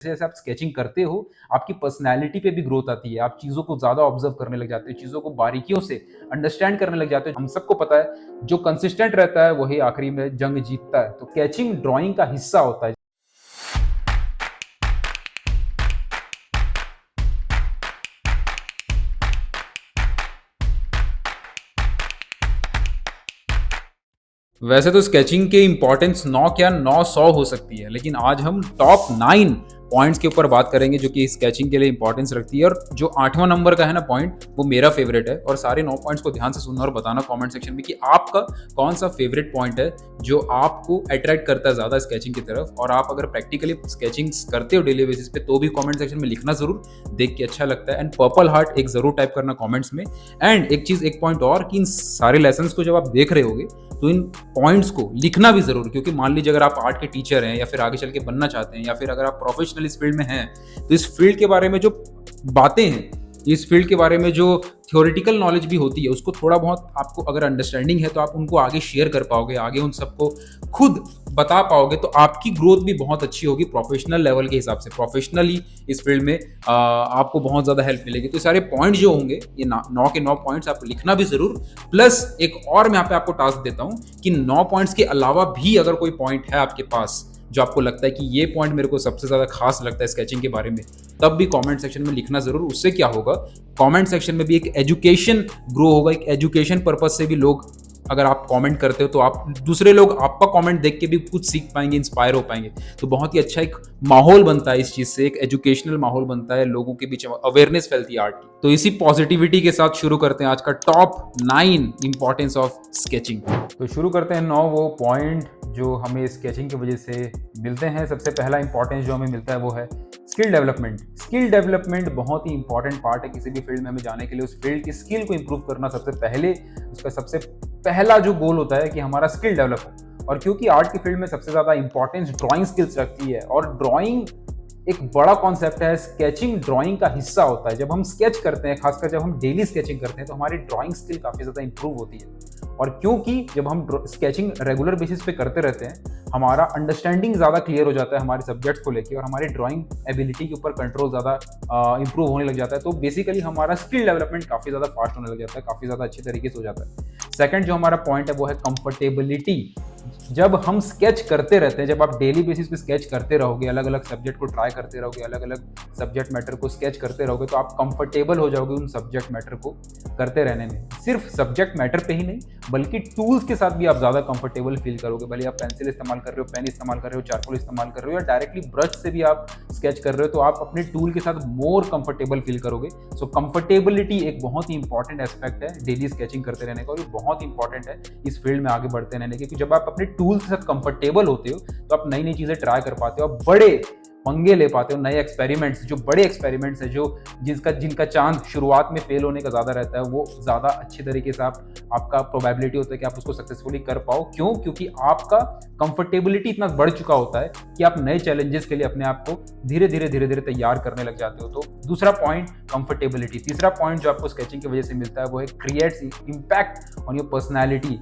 जैसे आप स्केचिंग करते हो, आपकी पर्सनैलिटी पे भी ग्रोथ आती है। आप चीज़ों को ज़्यादा ऑब्जर्व करने लग जाते हो, चीज़ों को बारीकियों से अंडरस्टैंड करने लग जाते हो। हम सबको पता है, जो कंसिस्टेंट रहता है वही आखिरी में जंग जीतता है। तो स्केचिंग ड्राइंग का हिस्सा होता है। वैसे तो स्केचिंग के इंपॉर्टेंस 9 क्या 900 हो सकती है, लेकिन आज हम टॉप 9 पॉइंट्स के ऊपर बात करेंगे जो कि स्केचिंग के लिए इंपॉर्टेंस रखती है। और जो 8वां नंबर का है ना पॉइंट, वो मेरा फेवरेट है। और सारे 9 पॉइंट्स को ध्यान से सुनना और बताना कमेंट सेक्शन में कि आपका कौन सा फेवरेट पॉइंट है जो आपको अट्रैक्ट करता है ज़्यादा स्केचिंग की तरफ। और आप अगर प्रैक्टिकली स्केचिंग करते हो डेली बेसिस पे तो भी कमेंट सेक्शन में लिखना जरूर, देख के अच्छा लगता है। एंड पर्पल हार्ट एक जरूर टाइप करना कमेंट्स में। एंड एक चीज़, एक पॉइंट और, कि इन सारे लेसन्स को जब आप देख रहे होगे तो इन पॉइंट्स को लिखना भी जरूर, क्योंकि मान लीजिए अगर आप आर्ट के टीचर हैं या फिर आगे चल के बनना चाहते हैं, या फिर अगर आप प्रोफेशनल इस फील्ड में हैं, तो इस फील्ड के बारे में जो बातें हैं, इस फील्ड के बारे में जो थ्योरेटिकल नॉलेज भी होती है, उसको थोड़ा बहुत आपको अगर अंडरस्टैंडिंग है तो आप उनको आगे शेयर कर पाओगे, आगे उन सबको खुद बता पाओगे, तो आपकी ग्रोथ भी बहुत अच्छी होगी प्रोफेशनल लेवल के हिसाब से। प्रोफेशनली इस फील्ड में आपको बहुत ज़्यादा हेल्प मिलेगी। तो सारे पॉइंट जो होंगे, ये 9 के 9 पॉइंट्स आप लिखना भी ज़रूर। प्लस एक और मैं यहाँ पे आपको टास्क देता हूँ कि 9 पॉइंट्स के अलावा भी अगर कोई पॉइंट है आपके पास जो आपको लगता है कि ये पॉइंट मेरे को सबसे ज़्यादा खास लगता है स्केचिंग के बारे में, तब भी कमेंट सेक्शन में लिखना ज़रूर। उससे क्या होगा, कमेंट सेक्शन में भी एक एजुकेशन ग्रो होगा, एक एजुकेशन पर्पज से भी लोग, अगर आप कमेंट करते हो तो आप दूसरे लोग आपका कमेंट देख के भी कुछ सीख पाएंगे, इंस्पायर हो पाएंगे। तो बहुत ही अच्छा एक माहौल बनता है इस चीज़ से, एक एजुकेशनल माहौल बनता है, लोगों के बीच में अवेयरनेस फैलती है आर्ट की। तो इसी पॉजिटिविटी के साथ शुरू करते हैं आज का टॉप 9 इंपॉर्टेंस ऑफ स्केचिंग। तो शुरू करते हैं 9 वो पॉइंट जो हमें स्केचिंग की वजह से मिलते हैं। सबसे पहला इंपॉर्टेंस जो हमें मिलता है वो है स्किल डेवलपमेंट। स्किल डेवलपमेंट बहुत ही इंपॉर्टेंट पार्ट है किसी भी फील्ड में हमें जाने के लिए। उस फील्ड की स्किल को इंप्रूव करना सबसे पहले, उसका सबसे पहला जो गोल होता है कि हमारा स्किल डेवलप हो। और क्योंकि आर्ट की फील्ड में सबसे ज़्यादा इंपॉर्टेंस ड्राइंग स्किल्स रखती है, और ड्राइंग एक बड़ा कॉन्सेप्ट है, स्केचिंग ड्राइंग का हिस्सा होता है। जब हम स्केच करते हैं, खासकर जब हम डेली स्केचिंग करते हैं, तो हमारी ड्राइंग स्किल काफ़ी ज़्यादा इंप्रूव होती है। और क्योंकि जब हम स्केचिंग रेगुलर बेसिस पे करते रहते हैं, हमारा अंडरस्टैंडिंग ज़्यादा क्लियर हो जाता है हमारे सब्जेक्ट्स को लेके, और हमारी ड्राइंग एबिलिटी के ऊपर कंट्रोल ज़्यादा इंप्रूव होने लग जाता है। तो बेसिकली हमारा स्किल डेवलपमेंट काफ़ी ज़्यादा फास्ट होने लग जाता है, काफ़ी ज़्यादा अच्छी तरीके से हो जाता है। सेकंड जो हमारा पॉइंट है वो है कंफर्टेबिलिटी। जब हम स्केच करते रहते हैं, जब आप डेली बेसिस पे स्केच करते रहोगे, अलग अलग सब्जेक्ट को ट्राई करते रहोगे, अलग अलग सब्जेक्ट मैटर को स्केच करते रहोगे, तो आप कंफर्टेबल हो जाओगे उन सब्जेक्ट मैटर को करते रहने में। सिर्फ सब्जेक्ट मैटर पे ही नहीं, बल्कि टूल्स के साथ भी आप ज़्यादा कंफर्टेबल फील करोगे। भले आप पेंसिल इस्तेमाल कर रहे हो, पेन इस्तेमाल कर रहे हो, चारकोल इस्तेमाल कर रहे हो, या डायरेक्टली ब्रश से भी आप स्केच कर रहे हो, तो आप अपने टूल के साथ मोर कंफर्टेबल फील करोगे। सो कंफर्टेबिलिटी एक बहुत ही इंपॉर्टेंट एस्पेक्ट है डेली स्केचिंग करते रहने का, और ये बहुत इंपॉर्टेंट है इस फील्ड में आगे बढ़ते रहने के, क्योंकि जब आप अपने टूल्स के साथ कंफर्टेबल होते हो तो आप नई नई चीज़ें ट्राई कर पाते हो, आप बड़े पंगे ले पाते हो, नए एक्सपेरिमेंट्स, जो बड़े एक्सपेरिमेंट्स हैं, जो जिनका चांस शुरुआत में फेल होने का ज़्यादा रहता है, वो ज़्यादा अच्छी तरीके से आपका प्रोबेबिलिटी होता है कि आप उसको सक्सेसफुली कर पाओ। क्यों? क्योंकि आपका कंफर्टेबिलिटी इतना बढ़ चुका होता है कि आप नए चैलेंजेस के लिए अपने आप को धीरे धीरे तैयार करने लग जाते हो। तो दूसरा पॉइंट कंफर्टेबिलिटी। तीसरा पॉइंट जो आपको स्केचिंग की वजह से मिलता है वो है creates impact on your personality.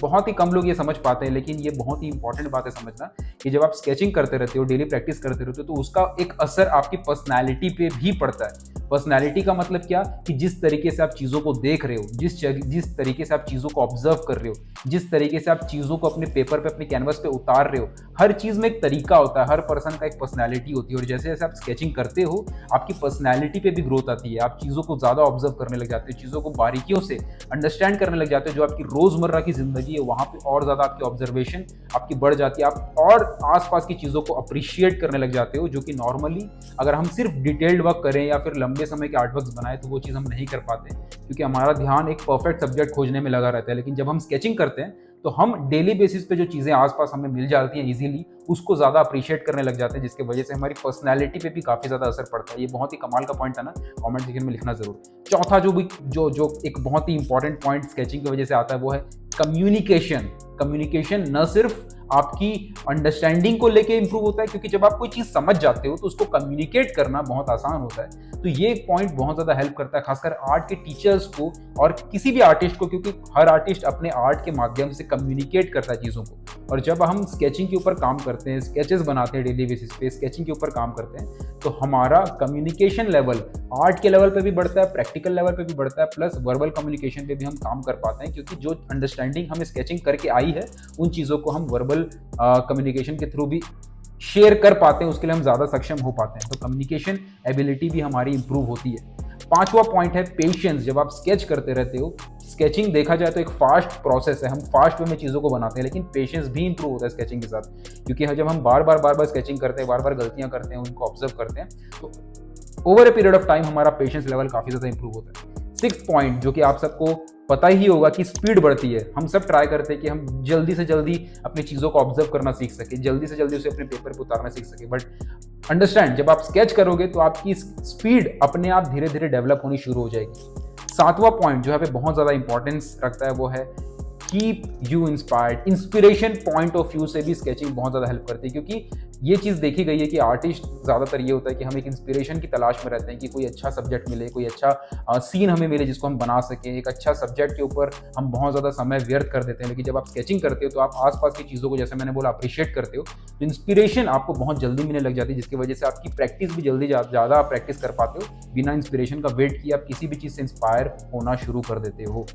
बहुत ही कम लोग ये समझ पाते हैं, लेकिन ये बहुत ही इंपॉर्टेंट बात है समझना कि जब आप स्केचिंग करते रहते हो, डेली प्रैक्टिस करते रहते हो, तो उसका एक असर आपकी पर्सनैलिटी पे भी पड़ता है। पर्सनैलिटी का मतलब क्या, कि जिस तरीके से आप चीज़ों को देख रहे हो, जिस तरीके से आप चीज़ों को ऑब्जर्व कर रहे हो, जिस तरीके से आप चीज़ों को अपने पेपर पे, अपने कैनवस पे उतार रहे हो, हर चीज़ में एक तरीका होता है, हर पर्सन का एक पर्सनैलिटी होती है। और जैसे जैसे आप स्केचिंग करते हो, आपकी पर्सनैलिटी पे भी ग्रोथ आती है। आप चीज़ों को ज़्यादा ऑब्जर्व करने लग जाते हो, चीज़ों को बारीकियों से अंडरस्टैंड करने लग जाते हो। जो आपकी रोज़मर्रा की ज़िंदगी है, वहाँ पे और ज़्यादा आपकी ऑब्जर्वेशन आपकी बढ़ जाती है। आप और आसपास की चीज़ों को अप्रिशिएट करने लग जाते हो, जो कि नॉर्मली अगर हम सिर्फ डिटेल्ड वर्क करें या फिर लंबे समय के आर्ट वर्क्स बनाए, तो वो चीज़ हम नहीं कर पाते, क्योंकि हमारा ध्यान एक परफेक्ट सब्जेक्ट खोजने में लगा रहता है। लेकिन जब हम स्केचिंग करते हैं, तो हम डेली बेसिस पे जो चीज़ें आसपास हमें मिल जाती हैं इजीली, उसको ज़्यादा अप्रिशिएट करने लग जाते हैं, जिसकी वजह से हमारी पर्सनैलिटी पे भी काफ़ी ज़्यादा असर पड़ता है। ये बहुत ही कमाल का पॉइंट है ना, कमेंट सेक्शन में लिखना जरूर। चौथा जो एक बहुत ही इंपॉर्टेंट पॉइंट स्केचिंग की वजह से आता है वो है कम्युनिकेशन। कम्युनिकेशन न सिर्फ आपकी अंडरस्टैंडिंग को लेके इंप्रूव होता है, क्योंकि जब आप कोई चीज़ समझ जाते हो तो उसको कम्युनिकेट करना बहुत आसान होता है। तो ये एक पॉइंट बहुत ज़्यादा हेल्प करता है, खासकर आर्ट के टीचर्स को और किसी भी आर्टिस्ट को, क्योंकि हर आर्टिस्ट अपने आर्ट के माध्यम से कम्युनिकेट करता है चीज़ों को। और जब हम स्केचिंग के ऊपर काम करते हैं, स्केचेस बनाते हैं डेली बेसिस पे, स्केचिंग के ऊपर काम करते हैं, तो हमारा कम्युनिकेशन लेवल आर्ट के लेवल पे भी बढ़ता है, प्रैक्टिकल लेवल पे भी बढ़ता है, प्लस वर्बल कम्युनिकेशन पे भी हम काम कर पाते हैं, क्योंकि जो अंडरस्टैंडिंग हमें स्केचिंग करके आई है उन चीज़ों को हम वर्बल कम्युनिकेशन के थ्रू भी शेयर कर पाते हैं, उसके लिए हम ज़्यादा सक्षम हो पाते हैं। तो कम्युनिकेशन एबिलिटी भी हमारी इंप्रूव होती है। पांचवा पॉइंट है पेशेंस। जब आप स्केच करते रहते हो, स्केचिंग देखा जाए तो एक फास्ट प्रोसेस है, हम फास्ट वे में चीज़ों को बनाते हैं, लेकिन पेशेंस भी इंप्रूव होता है स्केचिंग के साथ, क्योंकि जब हम बार बार स्केचिंग करते हैं, बार बार गलतियां करते हैं, उनको ऑब्जर्व करते हैं, तो over a period of time हमारा पेशेंस लेवल काफ़ी ज़्यादा इंप्रूव होता है। सिक्स पॉइंट जो कि आप सबको पता ही होगा कि स्पीड बढ़ती है। हम सब ट्राई करते हैं कि हम जल्दी से जल्दी अपनी चीज़ों को ऑब्जर्व करना सीख सके, जल्दी से जल्दी उसे अपने पेपर पर उतारना सीख सके, बट अंडरस्टैंड, जब आप स्केच करोगे तो आपकी स्पीड अपने आप धीरे धीरे डेवलप होनी शुरू हो जाएगी। सातवां पॉइंट जो यहाँ पे बहुत ज़्यादा इंपॉर्टेंस रखता है वो है keep you inspired. Inspiration point of view से भी स्केचिंग बहुत ज़्यादा हेल्प करती है, क्योंकि ये चीज़ देखी गई है कि आर्टिस्ट ज़्यादातर ये होता है कि हम एक इंस्पिरेशन की तलाश में रहते हैं कि कोई अच्छा सब्जेक्ट मिले, कोई अच्छा सीन हमें मिले जिसको हम बना सकें। एक अच्छा सब्जेक्ट के ऊपर हम बहुत ज़्यादा समय व्यर्थ कर देते हैं, लेकिन जब आप स्केचिंग करते हो तो आप आसपास की चीज़ों को, जैसे मैंने बोला, अप्रिशिएट करते हो, तो इंस्पिरेशन आपको बहुत जल्दी मिलने लग जाती है, जिसकी वजह से आपकी प्रैक्टिस भी जल्दी ज़्यादा आप प्रैक्टिस कर पाते हो। बिना इंस्पिरेशन का वेट किए आप किसी भी चीज़ से इंस्पायर होना शुरू कर देते हो।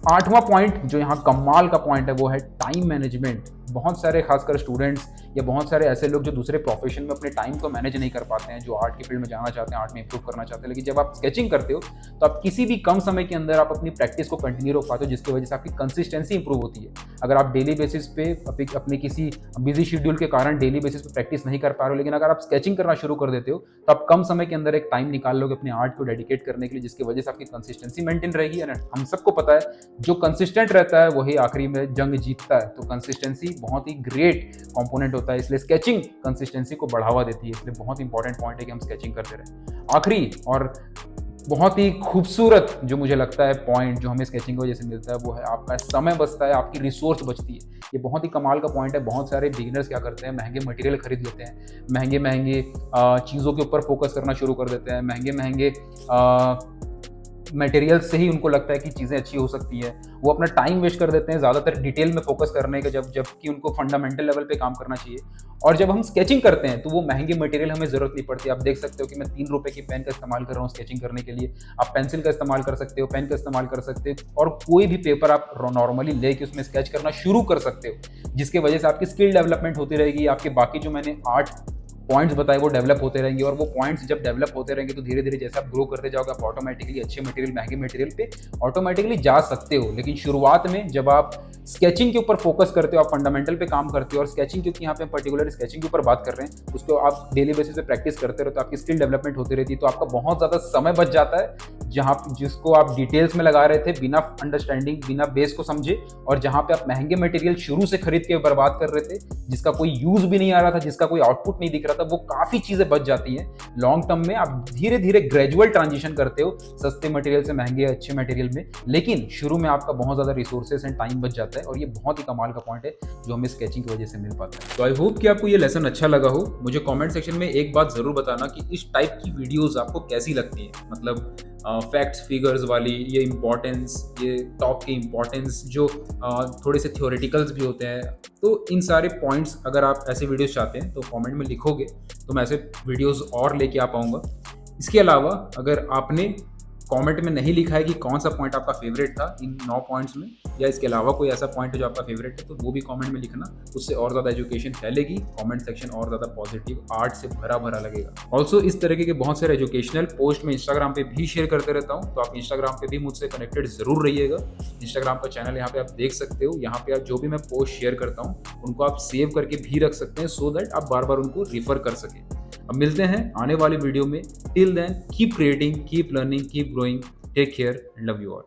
आठवां पॉइंट जो यहाँ कमाल का पॉइंट है वो है टाइम मैनेजमेंट। बहुत सारे खासकर स्टूडेंट्स या बहुत सारे ऐसे लोग जो दूसरे प्रोफेशन में अपने टाइम को मैनेज नहीं कर पाते हैं, जो आर्ट की फील्ड में जाना चाहते हैं, आर्ट में इंप्रूव करना चाहते हैं, लेकिन जब आप स्केचिंग करते हो तो आप किसी भी कम समय के अंदर आप अपनी प्रैक्टिस को कंटिन्यू रख पाते हो, जिसकी वजह से आपकी कंसिस्टेंसी इंप्रूव होती है। अगर आप डेली बेसिस पे अपने किसी बिजी शेड्यूल के कारण डेली बेसिस पे प्रैक्टिस नहीं कर पा रहे हो, लेकिन अगर आप स्केचिंग करना शुरू कर देते हो तो आप कम समय के अंदर एक टाइम निकाल लोगे अपने आर्ट को डेडिकेट करने के लिए, जिसकी वजह से आपकी कंसिस्टेंसी मेंटेन रहेगी। और हम सबको पता है जो कंसिस्टेंट रहता है वही आखिरी में जंग जीतता है। तो कंसिस्टेंसी बहुत ही ग्रेट कंपोनेंट होता है, इसलिए स्केचिंग कंसिस्टेंसी को बढ़ावा देती है, इसलिए बहुत इंपॉर्टेंट पॉइंट है कि हम स्केचिंग करते रहें। आखिरी और बहुत ही खूबसूरत जो मुझे लगता है पॉइंट जो हमें स्केचिंग की वजह से मिलता है वो है आपका समय बचता है, आपकी रिसोर्स बचती है। ये बहुत ही कमाल का पॉइंट है। बहुत सारे बिगिनर्स क्या करते हैं, महंगे मटेरियल खरीद लेते हैं, महंगे महंगे चीज़ों के ऊपर फोकस करना शुरू कर देते हैं, महंगे महंगे मटेरियल से ही उनको लगता है कि चीज़ें अच्छी हो सकती है। वो अपना टाइम वेस्ट कर देते हैं ज़्यादातर डिटेल में फोकस करने का, जबकि उनको फंडामेंटल लेवल पे काम करना चाहिए। और जब हम स्केचिंग करते हैं तो वो महंगे मटेरियल हमें ज़रूरत नहीं पड़ती। आप देख सकते हो कि मैं 3 रुपए की पेन का इस्तेमाल कर रहा हूँ स्केचिंग करने के लिए। आप पेंसिल का इस्तेमाल कर सकते हो, पेन का इस्तेमाल कर सकते हो, और कोई भी पेपर आप नॉर्मली लेके उसमें स्केच करना शुरू कर सकते हो, जिसकी वजह से आपकी स्किल डेवलपमेंट होती रहेगी। आपके बाकी जो मैंने 8 पॉइंट्स बताए वो डेवलप होते रहेंगे, और वो पॉइंट्स जब डेवलप होते रहेंगे तो धीरे धीरे जैसे आप ग्रो करते जाओगे आप ऑटोमेटिकली अच्छे मटेरियल, महंगे मटेरियल पे ऑटोमेटिकली जा सकते हो। लेकिन शुरुआत में जब आप स्केचिंग के ऊपर फोकस करते हो, आप फंडामेंटल पे काम करते हो, और स्केचिंग क्योंकि यहाँ पे पर्टिकुलर स्केचिंग के ऊपर बात कर रहे हैं, उसको आप डेली बेसिस पे प्रैक्टिस करते रहो तो आपकी स्किल डेवलपमेंट होती रहती है। तो आपका बहुत ज़्यादा समय बच जाता है, जहाँ जिसको आप डिटेल्स में लगा रहे थे बिना अंडरस्टैंडिंग, बिना बेस को समझे, और जहाँ पे आप महंगे मटेरियल शुरू से खरीद के बर्बाद कर रहे थे, जिसका कोई यूज भी नहीं आ रहा था, जिसका कोई आउटपुट नहीं दिख रहा था, वो काफ़ी चीज़ें बच जाती हैं। लॉन्ग टर्म में आप धीरे धीरे ग्रेजुअल ट्रांजिशन करते हो सस्ते मटेरियल से महंगे अच्छे मटेरियल में, लेकिन शुरू में आपका बहुत ज़्यादा रिसोर्सेस एंड टाइम बच जाता है, और ये बहुत ही कमाल का पॉइंट है जो हमें स्केचिंग की वजह से मिल पाता है। तो आई होप कि आपको ये लेसन अच्छा लगा हो। मुझे कमेंट सेक्शन में एक बात ज़रूर बताना कि इस टाइप की वीडियोज़ आपको कैसी लगती है, मतलब फैक्ट्स फिगर्स वाली, ये इंपॉर्टेंस, ये टॉप के इंपॉर्टेंस जो थोड़े से थ्योरेटिकल्स भी होते हैं। तो इन सारे पॉइंट्स अगर आप ऐसे वीडियोस चाहते हैं तो कमेंट में लिखोगे तो मैं ऐसे वीडियोस और लेके आ पाऊँगा। इसके अलावा अगर आपने कमेंट में नहीं लिखा है कि कौन सा पॉइंट आपका फेवरेट था इन 9 पॉइंट्स में, या इसके अलावा कोई ऐसा पॉइंट है जो आपका फेवरेट है, तो वो भी कमेंट में लिखना। उससे और ज़्यादा एजुकेशन फैलेगी, कमेंट सेक्शन और ज़्यादा पॉजिटिव आर्ट से भरा भरा लगेगा। ऑल्सो इस तरीके के बहुत सारे एजुकेशनल पोस्ट मैं इंस्टाग्राम पे भी शेयर करते रहता हूँ, तो आप इंस्टाग्राम पे भी मुझसे कनेक्टेड ज़रूर रहिएगा। इंस्टाग्राम का चैनल यहाँ पे आप देख सकते हो। यहाँ पे आप जो भी मैं पोस्ट शेयर करता हूँ उनको आप सेव करके भी रख सकते हैं, सो दैट आप बार बार उनको रिफर कर सकें। अब मिलते हैं आने वाली वीडियो में। Till then keep creating, keep learning, keep growing, take care and love you all.